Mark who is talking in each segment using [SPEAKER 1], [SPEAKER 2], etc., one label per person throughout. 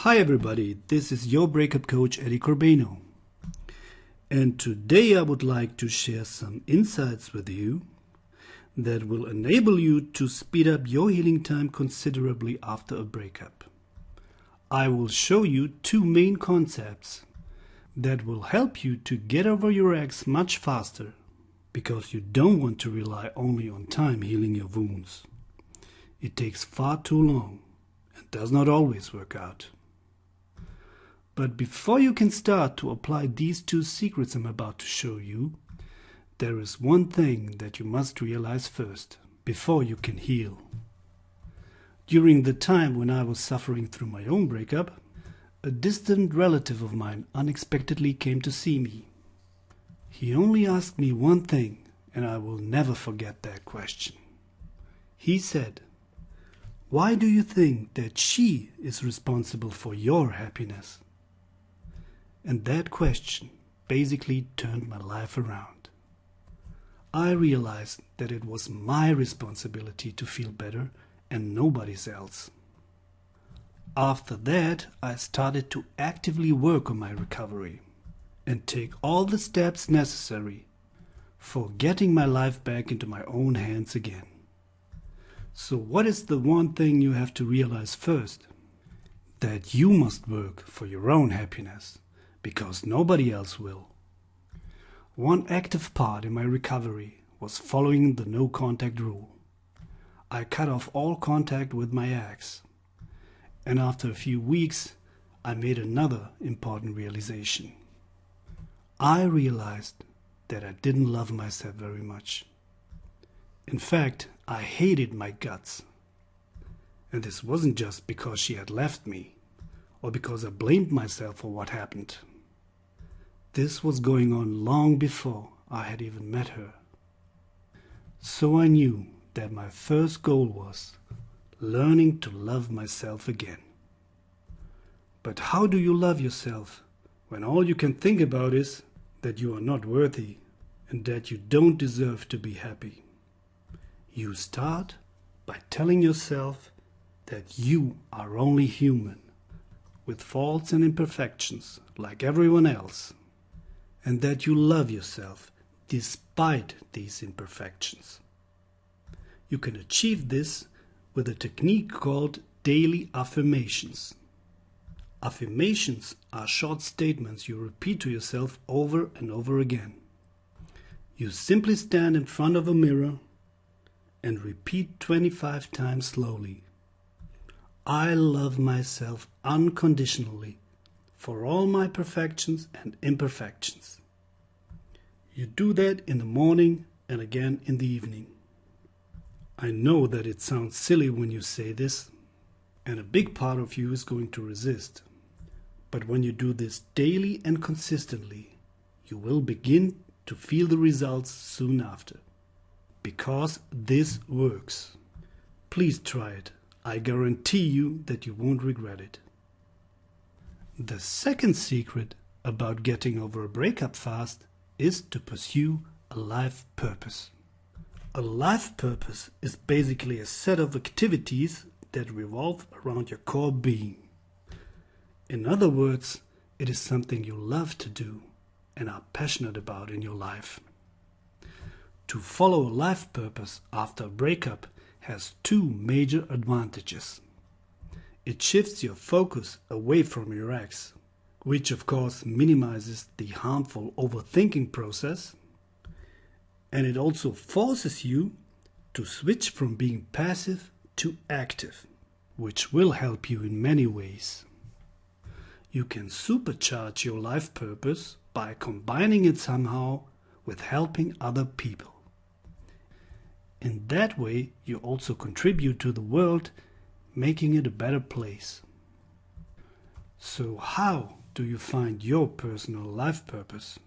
[SPEAKER 1] Hi everybody, this is your breakup coach Eddie Corbeno, and today I would like to share some insights with you that will enable you to speed up your healing time considerably after a breakup. I will show you two main concepts that will help you to get over your ex much faster, because you don't want to rely only on time healing your wounds. It takes far too long and does not always work out. But before you can start to apply these two secrets I'm about to show you, there is one thing that you must realize first, before you can heal. During the time when I was suffering through my own breakup, a distant relative of mine unexpectedly came to see me. He only asked me one thing, and I will never forget that question. He said, "Why do you think that she is responsible for your happiness?" And that question basically turned my life around. I realized that it was my responsibility to feel better and nobody's else. After that, I started to actively work on my recovery and take all the steps necessary for getting my life back into my own hands again. So what is the one thing you have to realize first? That you must work for your own happiness, because nobody else will. One active part in my recovery was following the no contact rule. I cut off all contact with my ex. And after a few weeks, I made another important realization. I realized that I didn't love myself very much. In fact, I hated my guts. And this wasn't just because she had left me, or because I blamed myself for what happened. This was going on long before I had even met her. So I knew that my first goal was learning to love myself again. But how do you love yourself when all you can think about is that you are not worthy and that you don't deserve to be happy? You start by telling yourself that you are only human, with faults and imperfections like everyone else, and that you love yourself despite these imperfections. You can achieve this with a technique called daily affirmations. Affirmations are short statements you repeat to yourself over and over again. You simply stand in front of a mirror and repeat 25 times slowly. I love myself unconditionally for all my perfections and imperfections. You do that in the morning and again in the evening. I know that it sounds silly when you say this, and a big part of you is going to resist. But when you do this daily and consistently, you will begin to feel the results soon after. Because this works. Please try it. I guarantee you that you won't regret it. The second secret about getting over a breakup fast is to pursue a life purpose. A life purpose is basically a set of activities that revolve around your core being. In other words, it is something you love to do and are passionate about in your life. To follow a life purpose after a breakup has two major advantages. It shifts your focus away from your ex, which of course minimizes the harmful overthinking process, and it also forces you to switch from being passive to active, which will help you in many ways. You can supercharge your life purpose by combining it somehow with helping other people. In that way, you also contribute to the world, making it a better place. So how do you find your personal life purpose?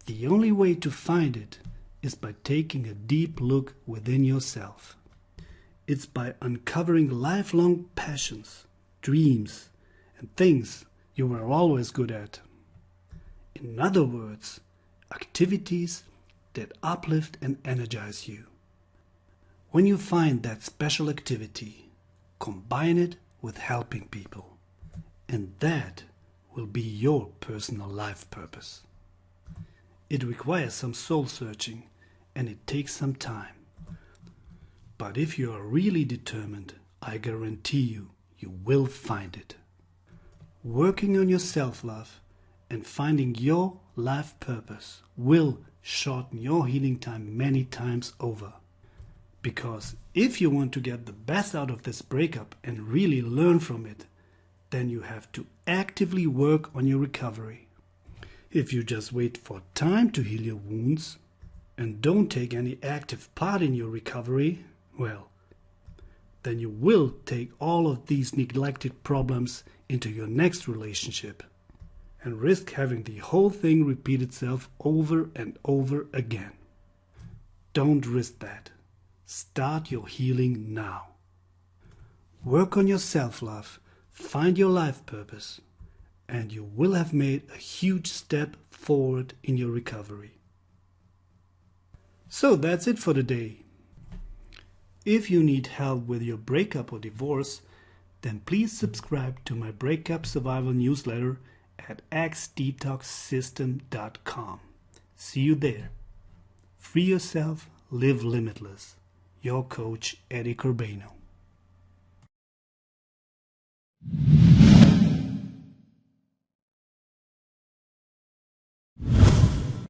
[SPEAKER 1] The only way to find it is by taking a deep look within yourself. It's by uncovering lifelong passions, dreams, and things you were always good at. In other words, activities that uplift and energize you. When you find that special activity, combine it with helping people. and that will be your personal life purpose. It requires some soul searching and it takes some time. But if you are really determined, I guarantee you, you will find it. Working on your self-love and finding your life purpose will shorten your healing time many times over. Because if you want to get the best out of this breakup and really learn from it, then you have to actively work on your recovery. If you just wait for time to heal your wounds and don't take any active part in your recovery, well, then you will take all of these neglected problems into your next relationship and risk having the whole thing repeat itself over and over again. Don't risk that. Start your healing now. Work on your self-love, find your life purpose, and you will have made a huge step forward in your recovery. So that's it for today. If you need help with your breakup or divorce, then please subscribe to my Breakup Survival newsletter at xdetoxsystem.com. See you there. Free yourself, live limitless. Your coach, Eddie Corbano.